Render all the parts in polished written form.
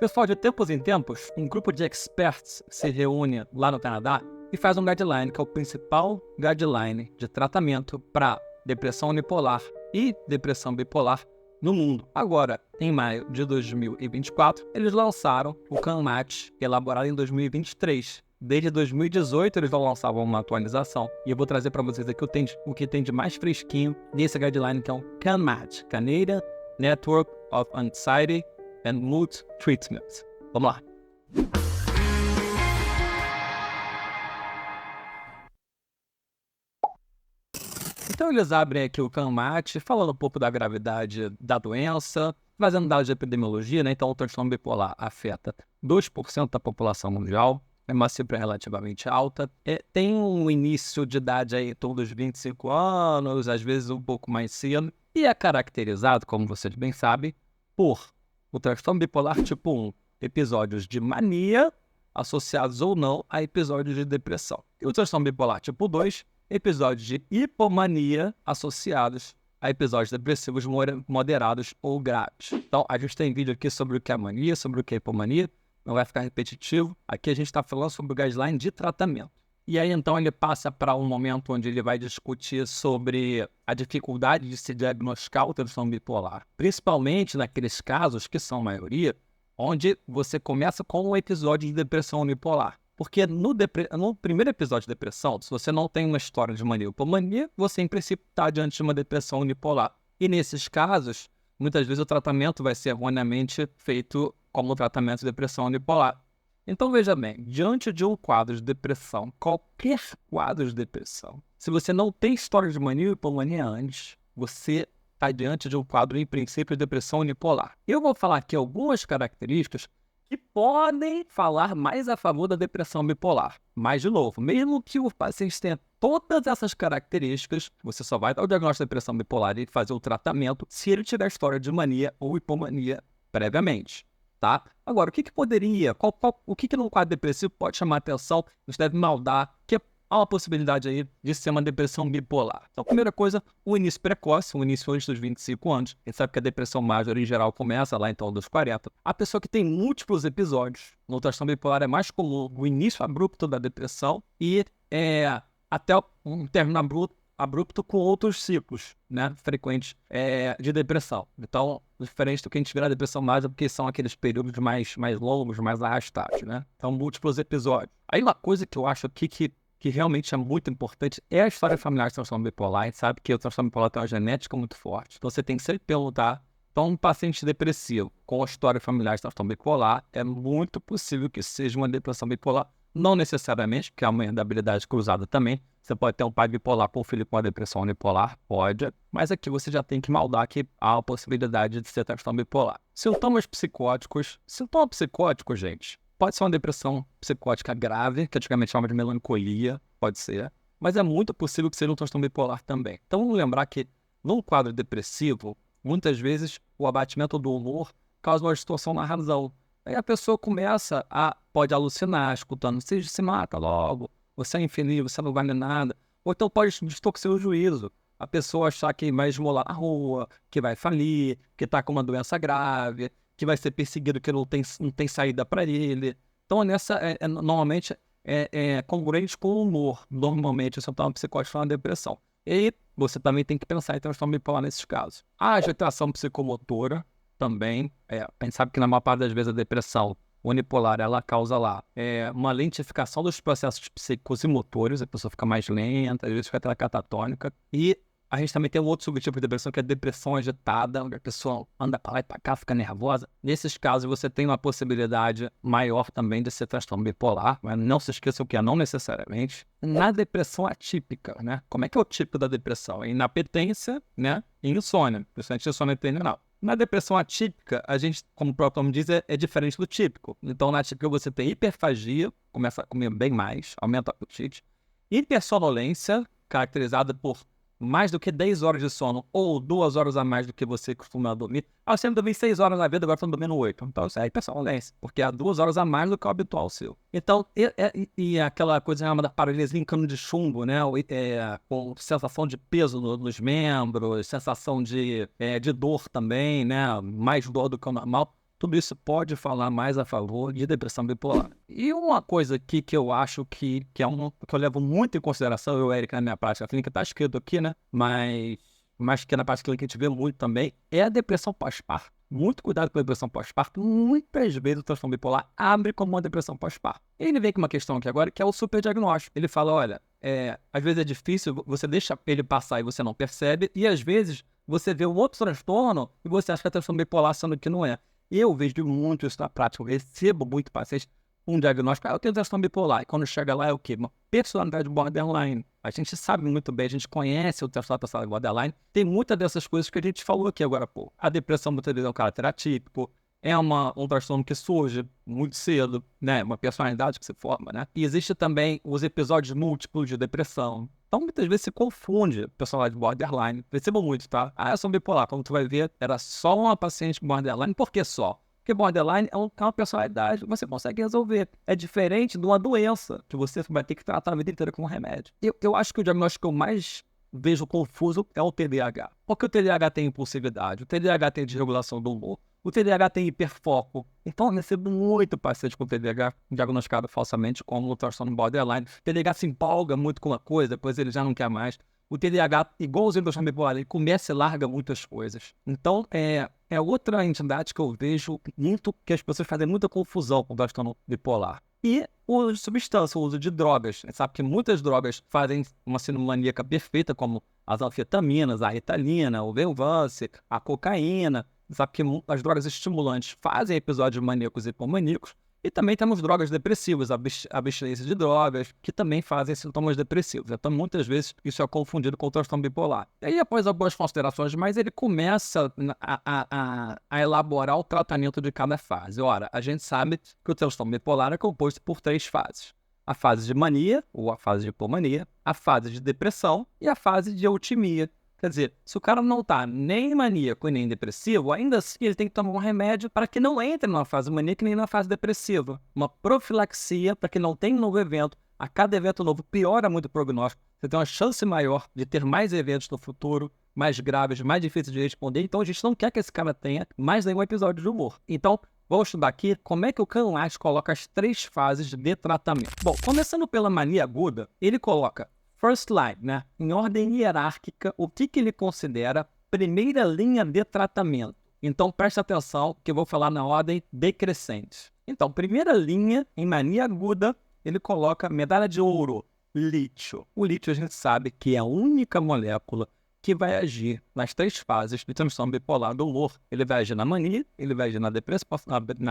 Pessoal, de tempos em tempos, um grupo de experts se reúne lá no Canadá e faz um guideline, que é o principal guideline de tratamento para depressão unipolar e depressão bipolar no mundo. Agora, em maio de 2024, eles lançaram o CANMAT, elaborado em 2023. Desde 2018 eles não lançavam uma atualização. E eu vou trazer para vocês aqui o que tem de mais fresquinho nesse guideline, que é o CANMAT, Canadian Network of Anxiety and Mood Treatment. Vamos lá. Então eles abrem aqui o CANMAT, falando um pouco da gravidade da doença, trazendo dados de epidemiologia, né? Então o transtorno bipolar afeta 2% da população mundial, é uma cifra relativamente alta. Tem um início de idade aí em torno dos 25 anos, às vezes um pouco mais cedo, e é caracterizado, como vocês bem sabem, por o transtorno bipolar tipo 1, episódios de mania associados ou não a episódios de depressão. E o transtorno bipolar tipo 2, episódios de hipomania associados a episódios depressivos moderados ou graves. Então, a gente tem vídeo aqui sobre o que é mania, sobre o que é hipomania, não vai ficar repetitivo. Aqui a gente está falando sobre o guideline de tratamento. E aí, então, ele passa para um momento onde ele vai discutir sobre a dificuldade de se diagnosticar o transtorno bipolar, principalmente naqueles casos, que são a maioria, onde você começa com um episódio de depressão unipolar. Porque no primeiro episódio de depressão, se você não tem uma história de mania ou hipomania, você, em princípio, está diante de uma depressão unipolar. E nesses casos, muitas vezes o tratamento vai ser erroneamente feito como tratamento de depressão unipolar. Então, veja bem, diante de um quadro de depressão, qualquer quadro de depressão, se você não tem história de mania ou hipomania antes, você está diante de um quadro, em princípio, de depressão unipolar. Eu vou falar aqui algumas características que podem falar mais a favor da depressão bipolar. Mas, de novo, mesmo que o paciente tenha todas essas características, você só vai dar o diagnóstico de depressão bipolar e fazer o tratamento se ele tiver história de mania ou hipomania previamente. Tá? Agora, o que poderia, o que num quadro depressivo pode chamar a atenção, nos deve maldar, que há uma possibilidade aí de ser uma depressão bipolar. Então, primeira coisa, o início precoce, o início antes dos 25 anos. A gente sabe que a depressão major, em geral, começa lá em torno dos 40. A pessoa que tem múltiplos episódios, no transtorno bipolar é mais comum o início abrupto da depressão e até um término abrupto com outros ciclos, né, frequentes de depressão. Então, diferente do que a gente vê na depressão major, porque são aqueles períodos mais longos, mais arrastados, né? Então, múltiplos episódios. Aí uma coisa que eu acho aqui que realmente é muito importante é a história familiar de transtorno bipolar. A gente sabe que o transtorno bipolar tem uma genética muito forte. Então, você tem que sempre perguntar. Então, um paciente depressivo com a história familiar de transtorno bipolar, é muito possível que seja uma depressão bipolar. Não necessariamente, porque há uma herdabilidade cruzada também. Você pode ter um pai bipolar com um filho com uma depressão unipolar, pode. Mas aqui você já tem que maldar que há a possibilidade de ser transtorno bipolar. Sintomas psicóticos. Sintoma psicótico, gente, pode ser uma depressão psicótica grave, que antigamente chamava de melancolia, pode ser. Mas é muito possível que seja um transtorno bipolar também. Então vamos lembrar que num quadro depressivo, muitas vezes o abatimento do humor causa uma distorção na razão. Aí a pessoa pode alucinar, escutando, você se mata logo, você é infeliz, você não vale nada. Ou então pode distorcer o juízo. A pessoa achar que vai esmolar na rua, que vai falir, que está com uma doença grave, que vai ser perseguido, que não tem saída para ele. Então, normalmente é congruente com o humor. Normalmente, o sintoma psicótico é uma depressão. E aí, você também tem que pensar em transtorno bipolar nesses casos. A agitação psicomotora também, a gente sabe que na maior parte das vezes a depressão unipolar, ela causa lá uma lentificação dos processos psicosmotores, a pessoa fica mais lenta, às vezes fica até catatônica, e a gente também tem um outro subtipo de depressão, que é a depressão agitada, onde a pessoa anda para lá e para cá, fica nervosa. Nesses casos, você tem uma possibilidade maior também de ser transtorno bipolar, mas não se esqueçam que não necessariamente. Na depressão atípica, né? Como é que é o tipo da depressão? É inapetência, né? E insônia, principalmente insônia terminal. Na depressão atípica, a gente, como o próprio nome diz, é diferente do típico. Então, na atípica, você tem hiperfagia, começa a comer bem mais, aumenta o apetite. Hipersonolência, caracterizada por mais do que 10 horas de sono ou 2 horas a mais do que você costuma dormir. Eu sempre dormi 6 horas na vida, agora estou dormindo 8. Então, isso é hipersonolência, porque há 2 horas a mais do que o habitual seu. Então, e aquela coisa chamada paralisia em cano de chumbo, né? Com sensação de peso nos membros, sensação de dor também, né? Mais dor do que o normal. tudo isso pode falar mais a favor de depressão bipolar. E uma coisa aqui que eu acho que eu levo muito em consideração, eu, Eric, na minha prática clínica, está escrito aqui, né? Mas que na prática clínica a gente vê muito também, é a depressão pós-parto. Muito cuidado com a depressão pós-parto. Muitas vezes o transtorno bipolar abre como uma depressão pós-parto. Ele vem com uma questão aqui agora, que é o superdiagnóstico. Ele fala, olha, às vezes é difícil, você deixa ele passar e você não percebe, e às vezes você vê um outro transtorno e você acha que é transtorno bipolar, sendo que não é. Eu vejo muito isso na prática, eu recebo muito pacientes com um diagnóstico, eu tenho transtorno bipolar, e quando chega lá é o quê? Uma personalidade borderline. A gente sabe muito bem, a gente conhece o transtorno da personalidade borderline, tem muitas dessas coisas que a gente falou aqui agora, pô. A depressão muitas vezes é um caráter atípico, é um transtorno que surge muito cedo, né? Uma personalidade que se forma, né? E existe também os episódios múltiplos de depressão. Então, muitas vezes se confunde personalidade borderline. Percebo muito, tá? Eu sou bipolar. Como tu vai ver, era só uma paciente borderline. Por que só? Porque borderline é uma personalidade que você consegue resolver. É diferente de uma doença que você vai ter que tratar a vida inteira com um remédio. Eu acho que o diagnóstico que eu mais vejo confuso é o TDAH. Porque o TDAH tem impulsividade, o TDAH tem desregulação do humor, o TDAH tem hiperfoco. Então, eu recebo muito paciente com TDAH diagnosticado falsamente como o transtorno borderline. O TDAH se empolga muito com uma coisa, depois ele já não quer mais. O TDAH, igualzinho ao transtorno bipolar, ele começa e larga muitas coisas. Então, é outra entidade que eu vejo muito que as pessoas fazem muita confusão com o transtorno bipolar. E o uso de substância, o uso de drogas. Você sabe que muitas drogas fazem uma síndrome maníaca perfeita, como as anfetaminas, a Ritalina, o Venvance, a cocaína. Você sabe que as drogas estimulantes fazem episódios maníacos e hipomaníacos. E também temos drogas depressivas, a abstinência de drogas, que também fazem sintomas depressivos. Então, muitas vezes, isso é confundido com o transtorno bipolar. E aí, após algumas considerações, mas ele começa a elaborar o tratamento de cada fase. Ora, a gente sabe que o transtorno bipolar é composto por 3 fases. A fase de mania, ou a fase de hipomania, a fase de depressão e a fase de eutimia. Quer dizer, se o cara não está nem maníaco e nem depressivo, ainda assim ele tem que tomar um remédio para que não entre numa fase maníaca nem numa fase depressiva. Uma profilaxia para que não tenha um novo evento. A cada evento novo piora muito o prognóstico. Você tem uma chance maior de ter mais eventos no futuro, mais graves, mais difíceis de responder. Então a gente não quer que esse cara tenha mais nenhum episódio de humor. Então, vamos estudar aqui como é que o Kahn-Last coloca as 3 fases de tratamento. Bom, começando pela mania aguda, ele coloca first line, né? Em ordem hierárquica, o que ele considera primeira linha de tratamento. Então, preste atenção que eu vou falar na ordem decrescente. Então, primeira linha, em mania aguda, ele coloca medalha de ouro, lítio. O lítio a gente sabe que é a única molécula que vai agir nas 3 fases de transtorno bipolar do humor. Ele vai agir na mania, ele vai agir na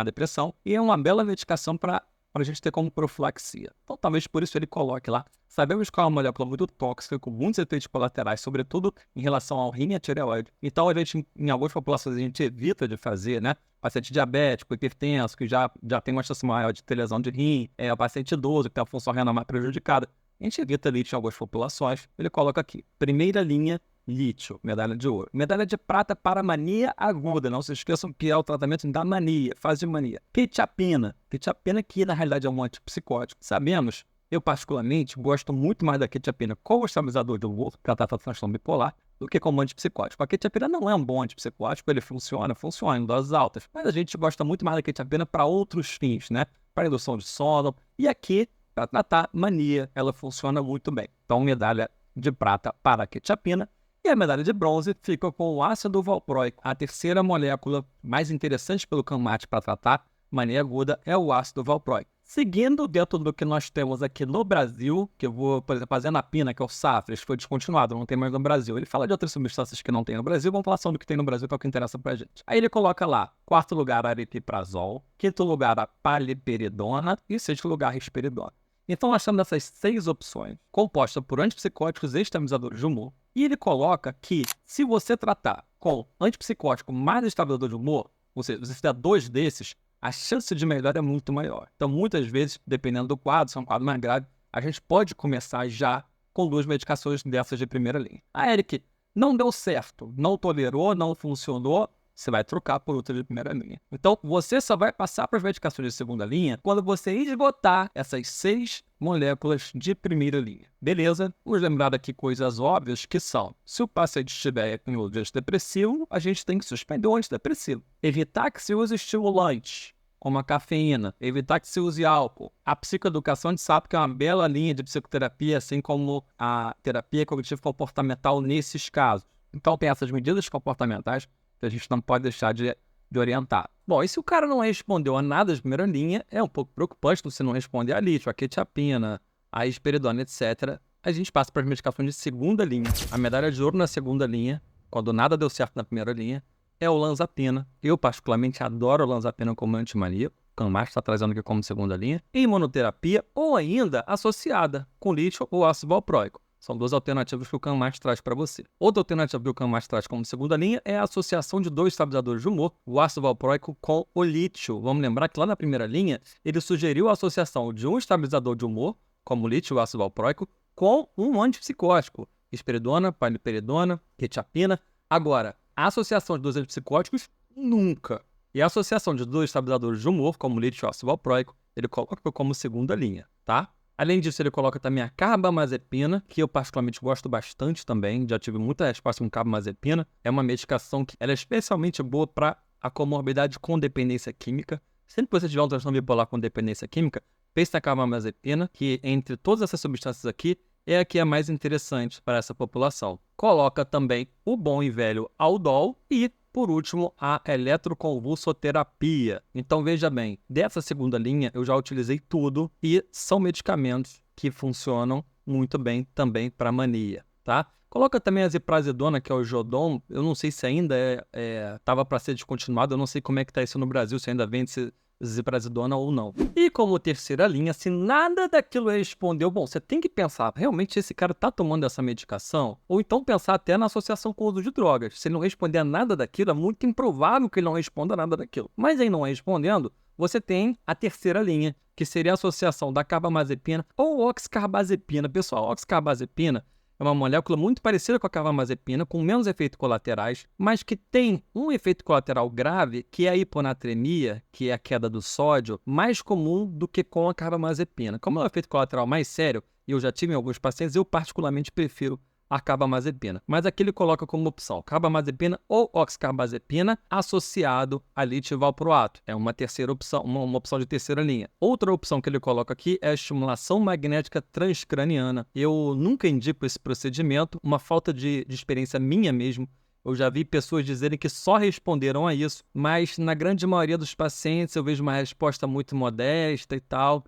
depressão e é uma bela medicação para a gente ter como profilaxia. Então, talvez por isso ele coloque lá. Sabemos que é uma molécula muito tóxica, com muitos efeitos colaterais, sobretudo em relação ao rim e à tireoide. Então, a gente, em algumas populações, a gente evita de fazer, né? Paciente diabético, hipertenso, que já tem uma chance maior de ter lesão de rim, o paciente idoso, que tem a função renal mais prejudicada. A gente evita lítio em algumas populações. Ele coloca aqui, primeira linha, lítio, medalha de ouro. Medalha de prata para mania aguda. Não se esqueçam que é o tratamento da mania, fase de mania. Quetiapina. Quetiapina que na realidade é um antipsicótico. Sabemos, eu particularmente gosto muito mais da quetiapina como estabilizador do humor para tratar de transtorno bipolar do que como antipsicótico. A quetiapina não é um bom antipsicótico, ele funciona em doses altas. Mas a gente gosta muito mais da quetiapina para outros fins, né? Para indução de sono. E aqui, para tratar mania, ela funciona muito bem. Então, medalha de prata para a quetiapina. E a medalha de bronze fica com o ácido valproico. A terceira molécula mais interessante pelo Kahn-Last para tratar mania aguda é o ácido valproico. Seguindo dentro do que nós temos aqui no Brasil, que eu vou, por exemplo, a Zenapina, que é o Safras, foi descontinuado, não tem mais no Brasil. Ele fala de outras substâncias que não tem no Brasil, vamos falar só do que tem no Brasil, que é o que interessa pra gente. Aí ele coloca lá, 4º lugar, aripiprazol, 5º lugar, a paliperidona e 6º lugar, a risperidona. Então, nós temos essas 6 opções, compostas por antipsicóticos e estabilizadores de humor. E ele coloca que, se você tratar com antipsicótico mais estabilizador de humor, ou seja, você der 2 desses, a chance de melhora é muito maior. Então, muitas vezes, dependendo do quadro, se é um quadro mais grave, a gente pode começar já com 2 medicações dessas de primeira linha. Eric, não deu certo, não tolerou, não funcionou, você vai trocar por outra de primeira linha. Então, você só vai passar para as medicações de segunda linha quando você esgotar essas 6 moléculas de primeira linha. Beleza? Vamos lembrar aqui coisas óbvias que são: se o paciente estiver em uso de antidepressivo, a gente tem que suspender o antidepressivo. Evitar que se use estimulante, como a cafeína, evitar que se use álcool. A psicoeducação, a gente sabe que é uma bela linha de psicoterapia, assim como a terapia cognitivo-comportamental nesses casos. Então, tem essas medidas comportamentais que a gente não pode deixar de orientar. Bom, e se o cara não respondeu a nada de primeira linha, é um pouco preocupante você não responder a lítio, a quetiapina, a risperidona, etc. A gente passa para as medicações de segunda linha. A medalha de ouro na segunda linha, quando nada deu certo na primeira linha, é o olanzapina. Eu, particularmente, adoro o olanzapina como antimaníaco. O Canmax está trazendo aqui como segunda linha. Em imunoterapia, ou ainda associada com lítio ou ácido valproico. São 2 alternativas que o Canmax traz para você. Outra alternativa que o Canmax traz como segunda linha é a associação de 2 estabilizadores de humor, o ácido valproico com o lítio. Vamos lembrar que lá na primeira linha, ele sugeriu a associação de um estabilizador de humor, como o lítio e o ácido valproico, com um antipsicótico, risperidona, paliperidona, quetiapina. Agora, a associação de 2 antipsicóticos, nunca. E a associação de 2 estabilizadores de humor, como o lítio e o ácido valproico, ele coloca como segunda linha, tá? Além disso, ele coloca também a carbamazepina, que eu particularmente gosto bastante também. Já tive muita resposta com carbamazepina. É uma medicação que ela é especialmente boa para a comorbidade com dependência química. Sempre que você tiver um transtorno bipolar com dependência química, pense na carbamazepina, que entre todas essas substâncias aqui, é a que é mais interessante para essa população. Coloca também o bom e velho Aldol e, por último, a eletroconvulsoterapia. Então, veja bem, dessa segunda linha eu já utilizei tudo e são medicamentos que funcionam muito bem também para mania, tá? Coloca também a ziprasidona, que é o Jodon. Eu não sei se ainda estava para ser descontinuado, eu não sei como é que está isso no Brasil, se ainda vende ziprasidona ou não. E como terceira linha, se nada daquilo respondeu, bom, você tem que pensar, realmente esse cara está tomando essa medicação? Ou então pensar até na associação com o uso de drogas. Se ele não responder a nada daquilo, é muito improvável que ele não responda a nada daquilo. Mas aí não respondendo, você tem a terceira linha, que seria a associação da carbamazepina ou oxcarbazepina. Pessoal, oxcarbazepina é uma molécula muito parecida com a carbamazepina, com menos efeitos colaterais, mas que tem um efeito colateral grave, que é a hiponatremia, que é a queda do sódio, mais comum do que com a carbamazepina. Como é um efeito colateral mais sério, e eu já tive em alguns pacientes, eu particularmente prefiro a carbamazepina. Mas aqui ele coloca como opção carbamazepina ou oxcarbazepina associado a lítio valproato. É uma terceira opção, uma opção de terceira linha. Outra opção que ele coloca aqui é a estimulação magnética transcraniana. Eu nunca indico esse procedimento, uma falta de experiência minha mesmo. Eu já vi pessoas dizerem que só responderam a isso, mas na grande maioria dos pacientes eu vejo uma resposta muito modesta e tal.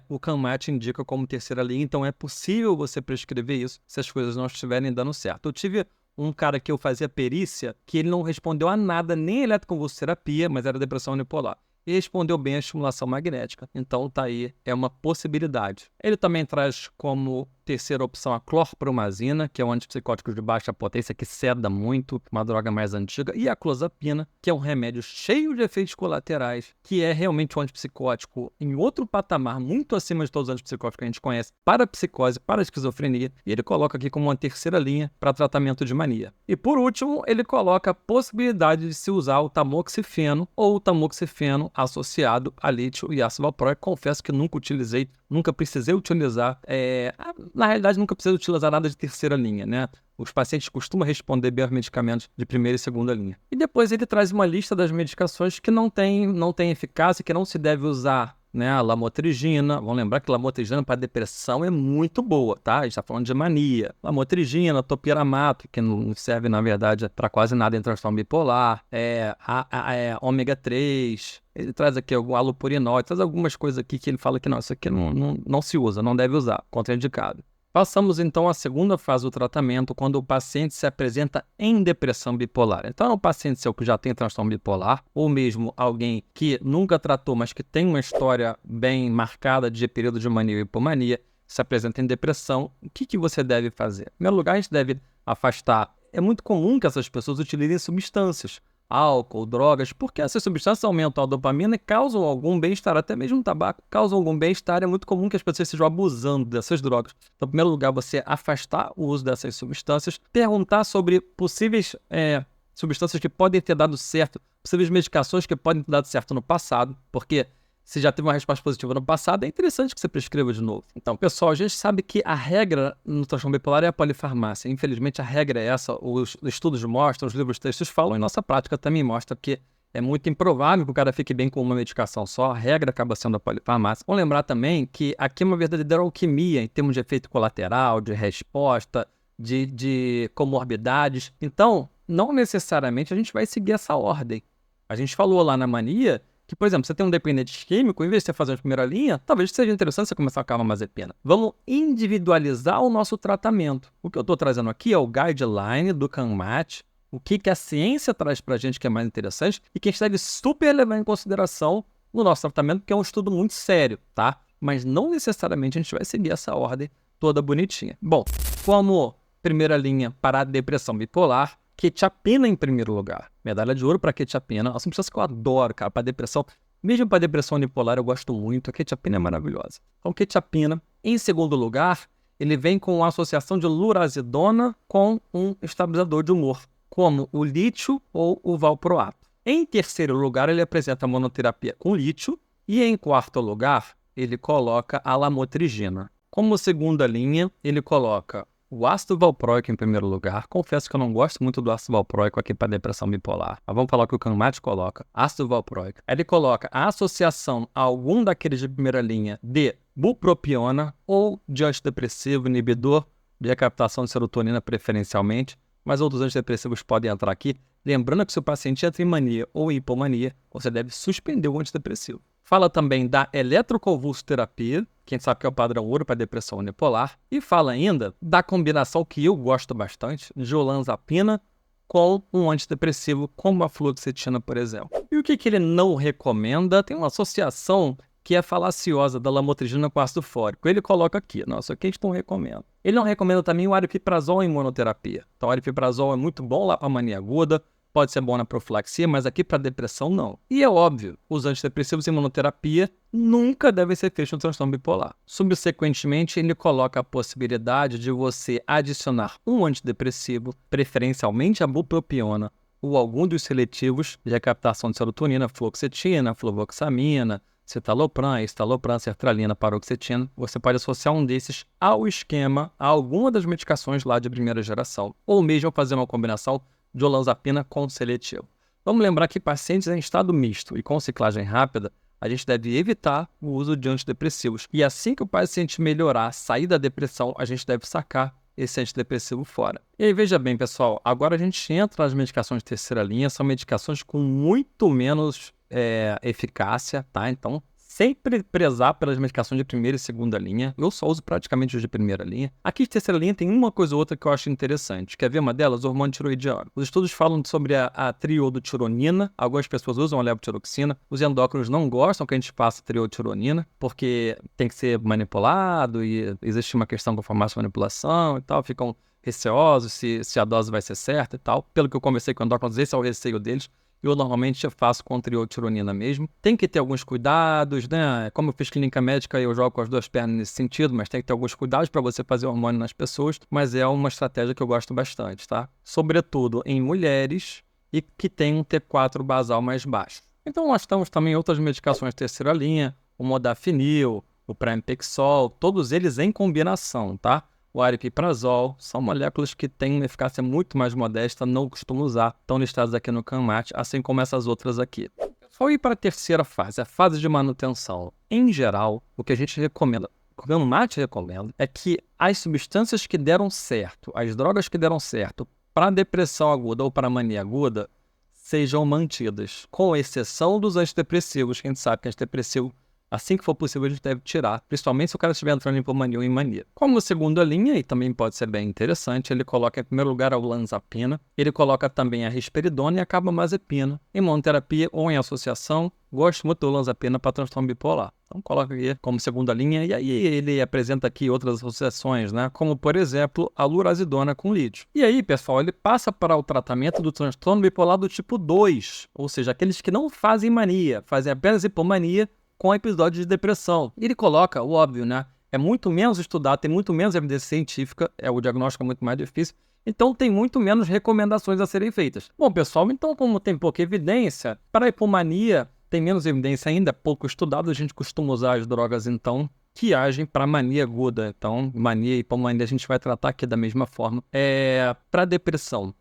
O Canmax indica como terceira linha, então é possível você prescrever isso se as coisas não estiverem dando certo. Eu tive um cara que eu fazia perícia que ele não respondeu a nada, nem a eletroconvulsoterapia, mas era depressão unipolar. E respondeu bem à estimulação magnética. Então tá aí, é uma possibilidade. Ele também traz como terceira opção a clorpromazina, que é um antipsicótico de baixa potência que ceda muito, uma droga mais antiga, e a clozapina, que é um remédio cheio de efeitos colaterais, que é realmente um antipsicótico em outro patamar, muito acima de todos os antipsicóticos que a gente conhece, para psicose, para esquizofrenia, e ele coloca aqui como uma terceira linha para tratamento de mania. E por último, ele coloca a possibilidade de se usar o tamoxifeno ou o tamoxifeno associado a lítio e ácido valproico. Confesso que nunca utilizei, nunca precisei utilizar, na realidade nunca precisei utilizar nada de terceira linha, né? Os pacientes costumam responder bem aos medicamentos de primeira e segunda linha. E depois ele traz uma lista das medicações que não tem eficácia, que não se deve usar, né? A lamotrigina, vamos lembrar que lamotrigina para depressão é muito boa, tá? A gente está falando de mania. Lamotrigina, topiramato, que não serve, na verdade, para quase nada em transtorno bipolar, ômega 3, ele traz aqui algum alopurinol, traz algumas coisas aqui que ele fala que não, isso aqui não se usa, não deve usar, contraindicado. Passamos então à segunda fase do tratamento, quando o paciente se apresenta em depressão bipolar. Então, é um paciente seu que já tem transtorno bipolar, ou mesmo alguém que nunca tratou, mas que tem uma história bem marcada de período de mania e hipomania, se apresenta em depressão. O que você deve fazer? Em primeiro lugar, a gente deve afastar. É muito comum que essas pessoas utilizem substâncias, álcool, drogas, porque essas substâncias aumentam a dopamina e causam algum bem-estar, até mesmo o tabaco causam algum bem-estar. É muito comum que as pessoas estejam abusando dessas drogas. Então, em primeiro lugar, você afastar o uso dessas substâncias, perguntar sobre possíveis substâncias que podem ter dado certo, possíveis medicações que podem ter dado certo no passado, porque se já teve uma resposta positiva no passado, é interessante que você prescreva de novo. Então, pessoal, a gente sabe que a regra no transtorno bipolar é a polifarmácia. Infelizmente, a regra é essa. Os estudos mostram, os livros textos falam, e nossa prática também mostra que é muito improvável que o cara fique bem com uma medicação só. A regra acaba sendo a polifarmácia. Vamos lembrar também que aqui é uma verdadeira alquimia em termos de efeito colateral, de resposta, de comorbidades. Então, não necessariamente a gente vai seguir essa ordem. A gente falou lá na mania que, por exemplo, você tem um dependente químico, em vez de você fazer a primeira linha, talvez seja interessante você começar a carbamazepina. Vamos individualizar o nosso tratamento. O que eu estou trazendo aqui é o guideline do CANMAT, o que a ciência traz para a gente que é mais interessante e que a gente deve super levar em consideração no nosso tratamento, que é um estudo muito sério, tá? Mas não necessariamente a gente vai seguir essa ordem toda bonitinha. Bom, como primeira linha para a depressão bipolar, quetiapina em primeiro lugar. Medalha de ouro para quetiapina. Uma substância que eu adoro, cara, para depressão. Mesmo para depressão unipolar eu gosto muito. A quetiapina é maravilhosa. Então, quetiapina. Em segundo lugar, ele vem com a associação de lurazidona com um estabilizador de humor, como o lítio ou o valproato. Em terceiro lugar, ele apresenta a monoterapia com lítio. E em quarto lugar, ele coloca a lamotrigina. Como segunda linha, ele coloca o ácido valproico em primeiro lugar. Confesso que eu não gosto muito do ácido valproico aqui para depressão bipolar. Mas vamos falar o que o CANMAT coloca. Ácido valproico. Ele coloca a associação a algum daqueles de primeira linha de bupropiona ou de antidepressivo, inibidor de recaptação de serotonina preferencialmente, mas outros antidepressivos podem entrar aqui. Lembrando que se o paciente entra em mania ou em hipomania, você deve suspender o antidepressivo. Fala também da eletroconvulsoterapia, que a gente sabe que é o padrão ouro para depressão unipolar. E fala ainda da combinação que eu gosto bastante, de olanzapina com um antidepressivo, como a fluoxetina, por exemplo. E o que ele não recomenda? Tem uma associação que é falaciosa da lamotrigina com ácido fólico. Ele coloca aqui, nossa, aqui a gente não recomenda. Ele não recomenda também o aripiprazol em monoterapia. Então, o aripiprazol é muito bom lá para mania aguda, pode ser bom na profilaxia, mas aqui para depressão não. E é óbvio, os antidepressivos em monoterapia nunca devem ser feitos no transtorno bipolar. Subsequentemente, ele coloca a possibilidade de você adicionar um antidepressivo, preferencialmente a bupropiona, ou algum dos seletivos de recaptação de serotonina, fluoxetina, fluvoxamina, citalopram, estalopram, sertralina, paroxetina. Você pode associar um desses ao esquema, a alguma das medicações lá de primeira geração, ou mesmo fazer uma combinação de olanzapina com seletivo. Vamos lembrar que pacientes em estado misto e com ciclagem rápida, a gente deve evitar o uso de antidepressivos. E assim que o paciente melhorar, sair da depressão, a gente deve sacar esse antidepressivo fora. E aí, veja bem, pessoal, agora a gente entra nas medicações de terceira linha, são medicações com muito menos eficácia, tá? Então, sempre prezar pelas medicações de primeira e segunda linha. Eu só uso praticamente os de primeira linha. Aqui de terceira linha tem uma coisa ou outra que eu acho interessante. Quer ver uma delas? O hormônio tiroidiano. Os estudos falam sobre a triodotironina. Algumas pessoas usam a levotiroxina. Os endócrinos não gostam que a gente passe triodotironina, porque tem que ser manipulado e existe uma questão com farmácia manipulação e tal. Ficam receosos se a dose vai ser certa e tal. Pelo que eu conversei com endócrinos, esse é o receio deles. Eu normalmente faço com triodotironina mesmo. Tem que ter alguns cuidados, né? Como eu fiz clínica médica, eu jogo com as duas pernas nesse sentido, mas tem que ter alguns cuidados para você fazer hormônio nas pessoas. Mas é uma estratégia que eu gosto bastante, tá? Sobretudo em mulheres e que tem um T4 basal mais baixo. Então nós temos também outras medicações de terceira linha, o modafinil, o pramipexol, todos eles em combinação, tá? O aripiprazol, são moléculas que têm uma eficácia muito mais modesta, não costumo usar, estão listadas aqui no CANMAT, assim como essas outras aqui. Só ir para a terceira fase, a fase de manutenção. Em geral, o que a gente recomenda, o CANMAT recomenda, é que as substâncias que deram certo, as drogas que deram certo para depressão aguda ou para mania aguda, sejam mantidas, com exceção dos antidepressivos, que a gente sabe que antidepressivo, assim que for possível, a gente deve tirar, principalmente se o cara estiver entrando em hipomania ou em mania. Como segunda linha, e também pode ser bem interessante, ele coloca em primeiro lugar a olanzapina, ele coloca também a risperidona e a carbamazepina, em monoterapia ou em associação. Gosto muito da olanzapina para transtorno bipolar. Então coloca aqui como segunda linha, e aí ele apresenta aqui outras associações, né? Como, por exemplo, a lurazidona com lítio. E aí, pessoal, ele passa para o tratamento do transtorno bipolar do tipo 2, ou seja, aqueles que não fazem mania, fazem apenas hipomania, com episódios de depressão. Ele coloca o óbvio, né? É muito menos estudado, tem muito menos evidência científica, o diagnóstico é muito mais difícil, Então tem muito menos recomendações a serem feitas. Bom, pessoal, então como tem pouca evidência, para a hipomania tem menos evidência ainda, pouco estudado, a gente costuma usar as drogas, então, que agem para mania aguda. Então, mania e hipomania a gente vai tratar aqui da mesma forma. Para depressão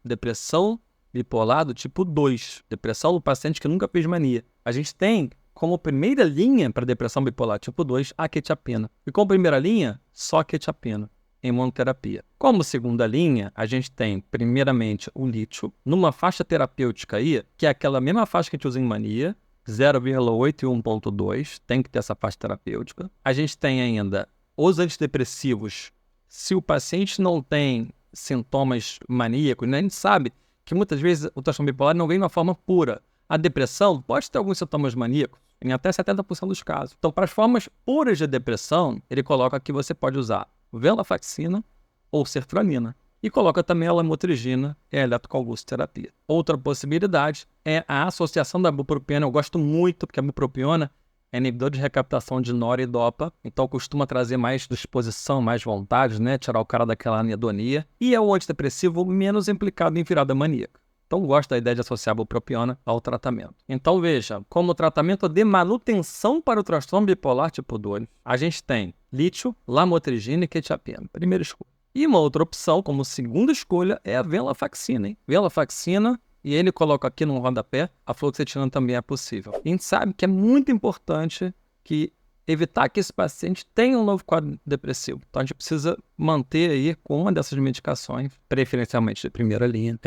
bipolar do tipo 2, depressão do paciente que nunca fez mania. A gente tem como primeira linha para depressão bipolar tipo 2 a quetiapina. E como primeira linha, só quetiapina em monoterapia. Como segunda linha, a gente tem, primeiramente, o lítio, numa faixa terapêutica aí, que é aquela mesma faixa que a gente usa em mania, 0,8 e 1,2, tem que ter essa faixa terapêutica. A gente tem ainda os antidepressivos. Se o paciente não tem sintomas maníacos, né, a gente sabe que muitas vezes o transtorno bipolar não vem de uma forma pura. A depressão pode ter alguns sintomas maníacos, em até 70% dos casos. Então, para as formas puras de depressão, ele coloca que você pode usar venlafaxina ou sertralina. E coloca também a lamotrigina e a eletroconvulsoterapia. Outra possibilidade é a associação da bupropiona. Eu gosto muito porque a bupropiona é inibidor de recaptação de nora e dopa, então costuma trazer mais disposição, mais vontade, né? Tirar o cara daquela anedonia. E é o antidepressivo menos implicado em virada maníaca. Então, gosto da ideia de associar a bupropiona ao tratamento. Então, veja, como tratamento de manutenção para o transtorno bipolar tipo 2, a gente tem lítio, lamotrigina e quetiapina. Primeira escolha. E uma outra opção, como segunda escolha, é a venlafaxina, hein? Venlafaxina, e ele coloca aqui no rodapé, a fluoxetina também é possível. E a gente sabe que é muito importante evitar que esse paciente tenha um novo quadro depressivo. Então, a gente precisa manter aí com uma dessas medicações, preferencialmente de primeira linha,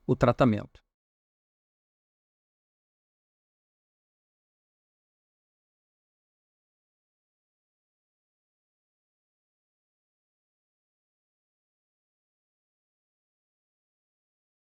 o tratamento.